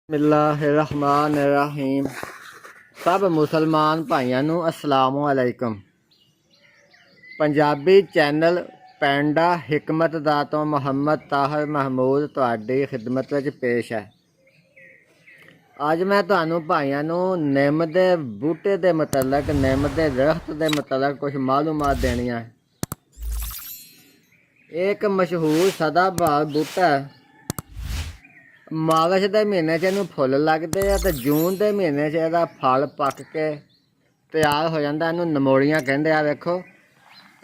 बिस्मिल्लाहिर्रहमानिर्रहीम। सब मुसलमान भाइयों ਨੂੰ अस्सलामु अलैकुम। पंजाबी चैनल ਪੈਂਡਾ हिकमत दा तो मुहम्मद ताहिर महमूद ਤੁਹਾਡੀ खिदमत ਵਿੱਚ पेश है। ਅੱਜ मैं ਤੁਹਾਨੂੰ ਭਾਈਆਂ ਨੂੰ ਨਿੰਮ ਦੇ ਬੂਟੇ ਦੇ ਮੁਤਲਕ ਨਿੰਮ ਦੇ ਦਰਖਤ ਦੇ ਮੁਤਲਕ ਕੁਝ ਮਾਲੂਮਾਤ ਦੇਣੀਆਂ। एक मशहूर सदाबहार बूटा है। ਮਾਰਚ ਦੇ ਮਹੀਨੇ 'ਚ ਇਹਨੂੰ ਫੁੱਲ ਲੱਗਦੇ ਆ ਤੇ ਜੂਨ ਦੇ ਮਹੀਨੇ 'ਚ ਇਹਦਾ ਫਲ ਪੱਕ ਕੇ ਤਿਆਰ ਹੋ ਜਾਂਦਾ। ਇਹਨੂੰ ਨਮੋਲੀਆਂ ਕਹਿੰਦੇ ਆ। ਵੇਖੋ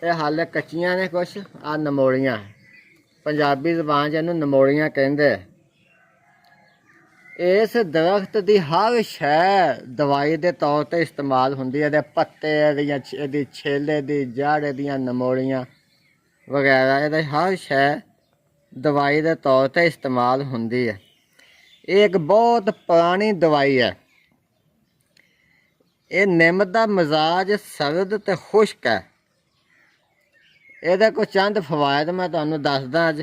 ਇਹ ਹਾਲੇ ਕੱਚੀਆਂ ਨੇ ਕੁਛ। ਆ ਨਮੋਲੀਆਂ ਪੰਜਾਬੀ ਜ਼ਬਾਨ 'ਚ ਇਹਨੂੰ ਨਮੋਲੀਆਂ ਕਹਿੰਦੇ। ਇਸ ਦਰਖਤ ਦੀ ਹਰ ਸ਼ੈ ਦਵਾਈ ਦੇ ਤੌਰ 'ਤੇ ਇਸਤੇਮਾਲ ਹੁੰਦੀ ਹੈ। ਇਹਦੇ ਪੱਤੇ, ਇਹਦੀ ਛੇਲੇ ਦੀ ਜੜ੍ਹ, ਇਹਦੀਆਂ ਨਮੋਲੀਆਂ ਵਗੈਰਾ, ਇਹਦੀ ਹਰ ਸ਼ੈ ਦਵਾਈ ਦੇ ਤੌਰ 'ਤੇ ਇਸਤੇਮਾਲ ਹੁੰਦੀ ਹੈ। ਇਹ ਇੱਕ ਬਹੁਤ ਪੁਰਾਣੀ ਦਵਾਈ ਹੈ। ਇਹ ਨਿੰਮ ਦਾ ਮਿਜ਼ਾਜ ਸਰਦ ਤੇ ਖੁਸ਼ਕ ਹੈ। ਇਹਦੇ ਕੁਝ ਚੰਦ ਫਵਾਇਦ ਮੈਂ ਤੁਹਾਨੂੰ ਦੱਸਦਾ ਅੱਜ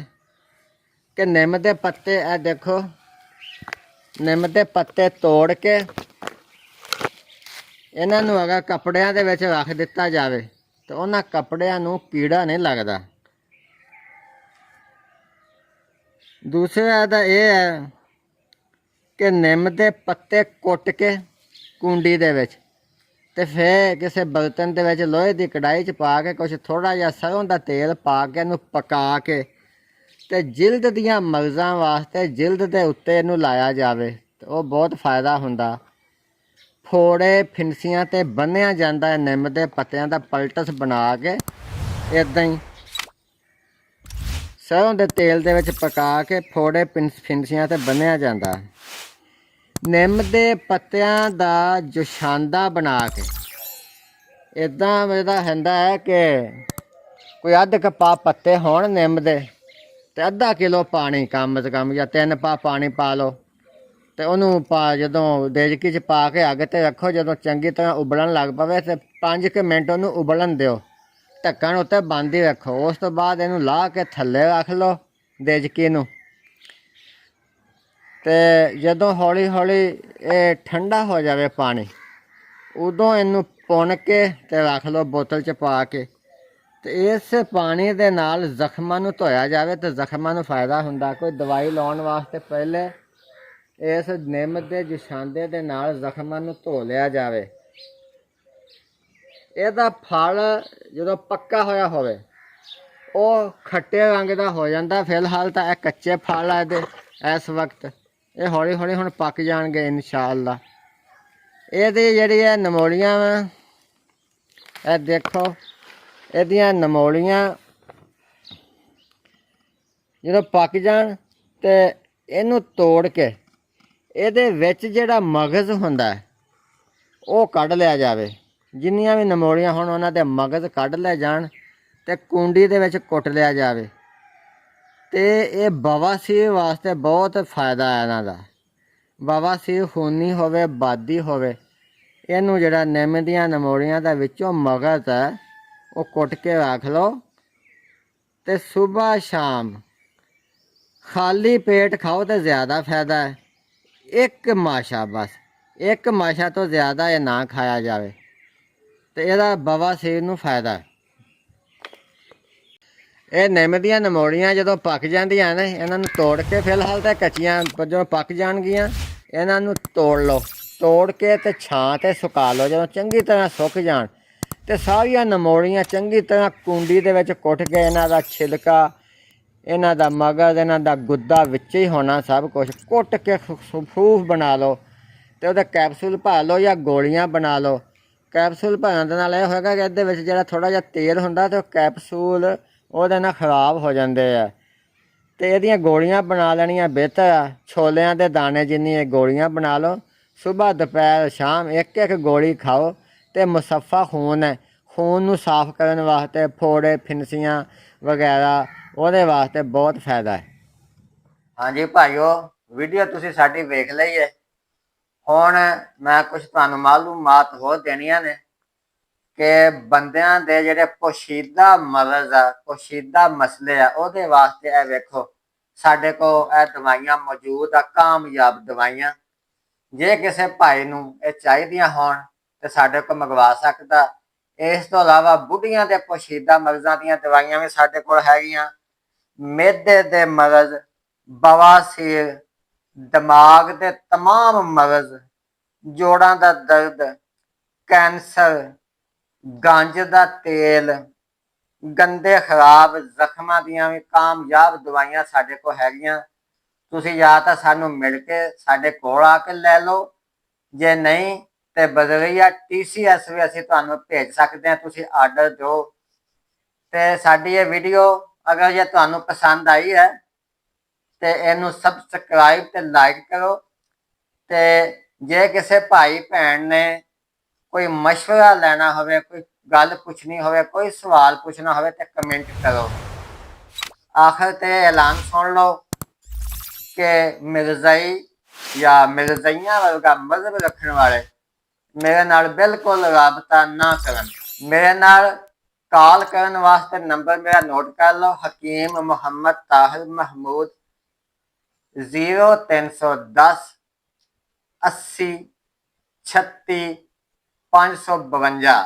ਕਿ ਨਿੰਮ ਦੇ ਪੱਤੇ, ਇਹ ਦੇਖੋ, ਨਿੰਮ ਦੇ ਪੱਤੇ ਤੋੜ ਕੇ ਇਹਨਾਂ ਨੂੰ ਅਗਰ ਕੱਪੜਿਆਂ ਦੇ ਵਿੱਚ ਰੱਖ ਦਿੱਤਾ ਜਾਵੇ ਤਾਂ ਉਹਨਾਂ ਕੱਪੜਿਆਂ ਨੂੰ ਕੀੜਾ ਨਹੀਂ ਲੱਗਦਾ। ਦੂਸਰਾ ਇਹਦਾ ਇਹ ਹੈ ਕਿ ਨਿੰਮ ਦੇ ਪੱਤੇ ਕੁੱਟ ਕੇ ਕੁੰਡੀ ਦੇ ਵਿੱਚ ਤੇ ਫਿਰ ਕਿਸੇ ਬਰਤਨ ਦੇ ਵਿੱਚ ਲੋਹੇ ਦੀ ਕੜਾਹੀ 'ਚ ਪਾ ਕੇ ਕੁਛ ਥੋੜ੍ਹਾ ਜਿਹਾ ਸਰੋਂ ਦਾ ਤੇਲ ਪਾ ਕੇ ਇਹਨੂੰ ਪਕਾ ਕੇ ਤੇ ਜਿਲਦ ਦੀਆਂ ਮਰਜ਼ਾਂ ਵਾਸਤੇ ਜਿਲਦ ਦੇ ਉੱਤੇ ਇਹਨੂੰ ਲਾਇਆ ਜਾਵੇ ਤੇ ਉਹ ਬਹੁਤ ਫਾਇਦਾ ਹੁੰਦਾ। ਫੋੜੇ ਫਿੰਸੀਆਂ 'ਤੇ ਬੰਨ੍ਹਿਆ ਜਾਂਦਾ ਹੈ। ਨਿੰਮ ਦੇ ਪੱਤਿਆਂ ਦਾ ਪਲਟਸ ਬਣਾ ਕੇ ਇੱਦਾਂ ਹੀ ਸਰੋਂ ਦੇ ਤੇਲ ਦੇ ਵਿੱਚ ਪਕਾ ਕੇ ਫੋੜੇ ਫਿੰਸੀਆਂ 'ਤੇ ਬੰਨ੍ਹਿਆ ਜਾਂਦਾ। ਨਿੰਮ ਦੇ ਪੱਤਿਆਂ ਦਾ ਜੋਸ਼ਾਂਦਾ ਬਣਾ ਕੇ ਇੱਦਾਂ ਇਹਦਾ ਹੁੰਦਾ ਹੈ ਕਿ ਕੋਈ ਅੱਧ ਕੁ ਪਾ ਪੱਤੇ ਹੋਣ ਨਿੰਮ ਦੇ ਅਤੇ ਅੱਧਾ ਕਿਲੋ ਪਾਣੀ ਕਮ ਸੇ ਕਮ ਜਾਂ 3 ਪਾ ਪਾਣੀ ਪਾ ਲਓ ਅਤੇ ਉਹਨੂੰ ਜਦੋਂ ਦੇਜਕੀ 'ਚ ਪਾ ਕੇ ਅੱਗ 'ਤੇ ਰੱਖੋ। ਜਦੋਂ ਚੰਗੀ ਤਰ੍ਹਾਂ ਉਬਲਣ ਲੱਗ ਪਵੇ ਤਾਂ 5 ਕੁ ਮਿੰਟ ਉਹਨੂੰ ਉਬਲਣ ਦਿਓ। ਢੱਕਣ ਉੱਤੇ ਬੰਦ ਹੀ ਰੱਖੋ। ਉਸ ਤੋਂ ਬਾਅਦ ਇਹਨੂੰ ਲਾਹ ਕੇ ਥੱਲੇ ਰੱਖ ਲਓ ਦੇਜਕੀ ਨੂੰ। ਅਤੇ ਜਦੋਂ ਹੌਲੀ ਹੌਲੀ ਇਹ ਠੰਡਾ ਹੋ ਜਾਵੇ ਪਾਣੀ, ਉਦੋਂ ਇਹਨੂੰ ਪੁਣ ਕੇ ਅਤੇ ਰੱਖ ਲਓ ਬੋਤਲ 'ਚ ਪਾ ਕੇ। ਅਤੇ ਇਸ ਪਾਣੀ ਦੇ ਨਾਲ ਜ਼ਖਮਾਂ ਨੂੰ ਧੋਇਆ ਜਾਵੇ ਤਾਂ ਜ਼ਖਮਾਂ ਨੂੰ ਫਾਇਦਾ ਹੁੰਦਾ। ਕੋਈ ਦਵਾਈ ਲਾਉਣ ਵਾਸਤੇ ਪਹਿਲੇ ਇਸ ਨਿੰਮ ਦੇ ਜੋਸ਼ਾਂਦੇ ਦੇ ਨਾਲ ਜ਼ਖਮਾਂ ਨੂੰ ਧੋ ਲਿਆ ਜਾਵੇ। ਇਹਦਾ ਫਲ ਜਦੋਂ ਪੱਕਾ ਹੋਇਆ ਹੋਵੇ ਉਹ ਖੱਟੇ ਰੰਗ ਦਾ ਹੋ ਜਾਂਦਾ। ਫਿਲਹਾਲ ਤਾਂ ਇਹ ਕੱਚੇ ਫਲ ਆ ਇਹਦੇ ਇਸ ਵਕਤ। ਇਹ ਹੌਲੀ ਹੌਲੀ ਹੁਣ ਪੱਕ ਜਾਣਗੇ ਇਨਸ਼ਾ ਅੱਲਾ। ਇਹਦੀ ਜਿਹੜੀ ਹੈ ਨਮੋਲੀਆਂ ਵਾ, ਇਹ ਦੇਖੋ, ਇਹਦੀਆਂ ਨਮੋਲੀਆਂ ਜਦੋਂ ਪੱਕ ਜਾਣ ਤੇ ਇਹਨੂੰ ਤੋੜ ਕੇ ਇਹਦੇ ਵਿੱਚ ਜਿਹੜਾ ਮਗਜ਼ ਹੁੰਦਾ ਉਹ ਕੱਢ ਲਿਆ ਜਾਵੇ। ਜਿੰਨੀਆਂ ਵੀ ਨਮੋਲੀਆਂ ਹੋਣ ਉਹਨਾਂ ਦੇ ਮਗਜ਼ ਕੱਢ ਲਏ ਜਾਣ ਅਤੇ ਕੁੰਡੀ ਦੇ ਵਿੱਚ ਕੁੱਟ ਲਿਆ ਜਾਵੇ। ਅਤੇ ਇਹ ਬਵਾਸੀਰ ਵਾਸਤੇ ਬਹੁਤ ਫਾਇਦਾ ਹੈ ਇਹਨਾਂ ਦਾ। ਬਵਾਸੀਰ ਖੂਨੀ ਹੋਵੇ, ਬਾਦੀ ਹੋਵੇ, ਇਹਨੂੰ ਜਿਹੜਾ ਨਿੰਮ ਦੀਆਂ ਨਮੋਲੀਆਂ ਦਾ ਵਿੱਚੋਂ ਮਗਜ਼ ਹੈ ਉਹ ਕੁੱਟ ਕੇ ਰੱਖ ਲਓ ਅਤੇ ਸੁਬਾਹ ਸ਼ਾਮ ਖਾਲੀ ਪੇਟ ਖਾਓ ਤਾਂ ਜ਼ਿਆਦਾ ਫਾਇਦਾ ਹੈ। ਇੱਕ ਮਾਸ਼ਾ, ਬਸ ਇੱਕ ਮਾਸ਼ਾ ਤੋਂ ਜ਼ਿਆਦਾ ਇਹ ਨਾ ਖਾਇਆ ਜਾਵੇ ਅਤੇ ਇਹਦਾ ਬਵਾਸੀਰ ਨੂੰ ਫਾਇਦਾ ਹੈ। ਇਹ ਨਿੰਮ ਦੀਆਂ ਨਮੋਲੀਆਂ ਜਦੋਂ ਪੱਕ ਜਾਂਦੀਆਂ ਨੇ ਇਹਨਾਂ ਨੂੰ ਤੋੜ ਕੇ, ਫਿਲਹਾਲ ਤਾਂ ਕੱਚੀਆਂ, ਜਦੋਂ ਪੱਕ ਜਾਣਗੀਆਂ ਇਹਨਾਂ ਨੂੰ ਤੋੜ ਲਓ। ਤੋੜ ਕੇ ਅਤੇ ਛਾਂ 'ਤੇ ਸੁਕਾ ਲਓ। ਜਦੋਂ ਚੰਗੀ ਤਰ੍ਹਾਂ ਸੁੱਕ ਜਾਣ ਅਤੇ ਸਾਰੀਆਂ ਨਮੋਲੀਆਂ ਚੰਗੀ ਤਰ੍ਹਾਂ ਕੁੰਡੀ ਦੇ ਵਿੱਚ ਕੁੱਟ ਕੇ ਇਹਨਾਂ ਦਾ ਛਿਲਕਾ, ਇਹਨਾਂ ਦਾ ਮਗਜ਼, ਇਹਨਾਂ ਦਾ ਗੁੱਦਾ ਵਿੱਚ ਹੀ ਹੋਣਾ, ਸਭ ਕੁਛ ਕੁੱਟ ਕੇ ਫੂਫ ਬਣਾ ਲਓ ਅਤੇ ਉਹਦੇ ਕੈਪਸੂਲ ਭਰ ਲਓ ਜਾਂ ਗੋਲੀਆਂ ਬਣਾ ਲਓ। ਕੈਪਸੂਲ ਭਰਨ ਦੇ ਨਾਲ ਇਹ ਹੋਏਗਾ ਕਿ ਇਹਦੇ ਵਿੱਚ ਜਿਹੜਾ ਥੋੜ੍ਹਾ ਜਿਹਾ ਤੇਲ ਹੁੰਦਾ ਅਤੇ ਉਹ ਕੈਪਸੂਲ ਉਹਦੇ ਨਾਲ ਖ਼ਰਾਬ ਹੋ ਜਾਂਦੇ ਆ। ਅਤੇ ਇਹਦੀਆਂ ਗੋਲੀਆਂ ਬਣਾ ਲੈਣੀਆਂ ਬਿਹਤਰ ਆ। ਛੋਲਿਆਂ ਦੇ ਦਾਣੇ ਜਿੰਨੀ ਇਹ ਗੋਲੀਆਂ ਬਣਾ ਲਓ। ਸੁਬਾਹ, ਦੁਪਹਿਰ, ਸ਼ਾਮ ਇੱਕ ਇੱਕ ਗੋਲੀ ਖਾਓ ਅਤੇ ਮੁਸੱਫਾ ਖੂਨ ਹੈ, ਖੂਨ ਨੂੰ ਸਾਫ਼ ਕਰਨ ਵਾਸਤੇ, ਫੋੜੇ ਫਿੰਸੀਆਂ ਵਗੈਰਾ, ਉਹਦੇ ਵਾਸਤੇ ਬਹੁਤ ਫਾਇਦਾ ਹੈ। ਹਾਂਜੀ ਭਾਈਓ, ਵੀਡੀਓ ਤੁਸੀਂ ਸਾਡੀ ਵੇਖ ਲਈ ਹੈ। ਹੁਣ ਮੈਂ ਕੁਛ ਤੁਹਾਨੂੰ ਮਾਲੂਮਾਤ ਹੋਰ ਦੇਣੀਆਂ ਨੇ ਕਿ ਬੰਦਿਆਂ ਦੇ ਜਿਹੜੇ ਪੋਸ਼ੀਦਾ ਮਰਜ਼ ਆ, ਪੋਸ਼ੀਦਾ ਮਸਲੇ ਆ, ਉਹਦੇ ਵਾਸਤੇ ਇਹ ਵੇਖੋ ਸਾਡੇ ਕੋਲ ਇਹ ਦਵਾਈਆਂ ਮੌਜੂਦ ਆ, ਕਾਮਯਾਬ ਦਵਾਈਆਂ। ਜੇ ਕਿਸੇ ਭਾਈ ਨੂੰ ਇਹ ਚਾਹੀਦੀਆਂ ਹੋਣ ਤੇ ਸਾਡੇ ਕੋਲ ਮੰਗਵਾ ਸਕਦਾ। ਇਸ ਤੋਂ ਇਲਾਵਾ ਬੁੱਢੀਆਂ ਦੇ ਪੋਸ਼ੀਦਾ ਮਰਜ਼ਾਂ ਦੀਆਂ ਦਵਾਈਆਂ ਵੀ ਸਾਡੇ ਕੋਲ ਹੈਗੀਆਂ। ਮਿਹਦੇ ਦੇ ਮਰਜ਼, ਬਵਾਸੀਰ, ਦਿਮਾਗ ਦੇ ਤਮਾਮ ਮਰਜ਼, ਜੋੜਾਂ ਦਾ ਦਰਦ, ਕੈਂਸਰ, ਗੰਜ ਦਾ ਤੇਲ, ਗੰਦੇ ਖਰਾਬ ਜ਼ਖਮਾਂ ਦੀਆਂ ਵੀ ਕਾਮਯਾਬ ਦਵਾਈਆਂ ਸਾਡੇ ਕੋਲ ਹੈਗੀਆਂ। ਤੁਸੀਂ ਜਾਂ ਤਾਂ ਸਾਨੂੰ ਮਿਲ ਕੇ ਸਾਡੇ ਕੋਲ ਆ ਕੇ ਲੈ ਲਓ, ਜੇ ਨਹੀਂ ਤੇ ਬਦਲੀਆ TCS ਵੀ ਅਸੀਂ ਤੁਹਾਨੂੰ ਭੇਜ ਸਕਦੇ ਹਾਂ। ਤੁਸੀਂ ਆਰਡਰ ਦਿਓ। ਤੇ ਸਾਡੀ ਇਹ ਵੀਡੀਓ ਅਗਰ ਜੇ ਤੁਹਾਨੂੰ ਪਸੰਦ ਆਈ ਹੈ ਤੇ ਇਹਨੂੰ ਸਬਸਕ੍ਰਾਈਬ ਤੇ ਲਾਈਕ ਕਰੋ। ਤੇ ਜੇ ਕਿਸੇ ਭਾਈ ਭੈਣ ਨੇ ਕੋਈ ਮਸ਼ਵਰਾ ਲੈਣਾ ਹੋਵੇ, ਕੋਈ ਗੱਲ ਪੁੱਛਣੀ ਹੋਵੇ, ਕੋਈ ਸਵਾਲ ਪੁੱਛਣਾ ਹੋਵੇ ਤੇ ਕਮੈਂਟ ਕਰੋ। ਆਖਰ ਤੇ ਐਲਾਨ ਸੁਣ ਲਓ ਕਿ ਮਿਰਜ਼ਾਈ ਜਾਂ ਮਿਰਜ਼ਾਈਆਂ ਵਰਗਾ ਮਜ਼ਹਬ ਰੱਖਣ ਵਾਲੇ ਮੇਰੇ ਨਾਲ ਬਿਲਕੁਲ ਰਾਬਤਾ ਨਾ ਕਰਨ। ਮੇਰੇ ਨਾਲ ਕਾਲ ਕਰਨ ਵਾਸਤੇ ਨੰਬਰ ਮੇਰਾ ਨੋਟ ਕਰ ਲਓ। ਹਕੀਮ ਮੁਹੰਮਦ ਤਾਹਿਰ ਮਹਿਮੂਦ 0310 80 36 552।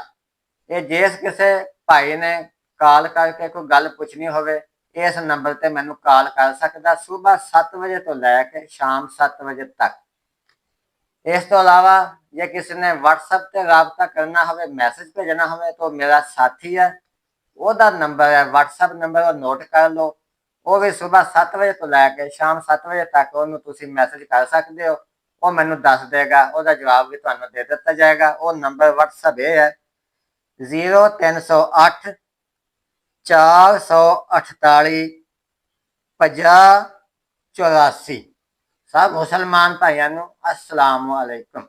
ਇਹ ਜਿਸ ਕਿਸੇ ਭਾਈ ਨੇ ਕਾਲ ਕਰਕੇ ਕੋਈ ਗੱਲ ਪੁੱਛਣੀ ਹੋਵੇ ਇਸ ਨੰਬਰ ਤੇ ਮੈਨੂੰ ਕਾਲ ਕਰ ਸਕਦਾ, ਸੁਬਾਹ 7 ਵਜੇ ਤੋਂ ਲੈ ਕੇ ਸ਼ਾਮ 7 ਵਜੇ ਤੱਕ। ਇਸ ਤੋਂ ਇਲਾਵਾ ਜੇ ਕਿਸੇ ਨੇ WhatsApp ਤੇ ਰਾਬਤਾ ਕਰਨਾ ਹੋਵੇ, ਮੈਸੇਜ ਭੇਜਣਾ ਹੋਵੇ ਤਾਂ ਮੇਰਾ ਸਾਥੀ ਹੈ, ਉਹਦਾ ਨੰਬਰ ਹੈ WhatsApp ਨੰਬਰ, ਉਹ ਨੋਟ ਕਰ ਲਓ। ਉਹ ਵੀ ਸੁਬਾਹ 7 ਵਜੇ ਤੋਂ ਲੈ ਕੇ ਸ਼ਾਮ 7 ਵਜੇ ਤੱਕ ਉਹਨੂੰ ਤੁਸੀਂ ਮੈਸੇਜ ਕਰ ਸਕਦੇ ਹੋ। ਉਹ ਮੈਨੂੰ ਦੱਸ ਦੇਗਾ, ਉਹਦਾ ਜਵਾਬ ਵੀ ਤੁਹਾਨੂੰ ਦੇ ਦਿੱਤਾ ਜਾਏਗਾ। ਉਹ ਨੰਬਰ WhatsApp ਇਹ ਹੈ 0308 448 50 84। ਸਭ ਮੁਸਲਮਾਨ ਭਾਈਆਂ ਨੂੰ अस्सलाम वालेकुम।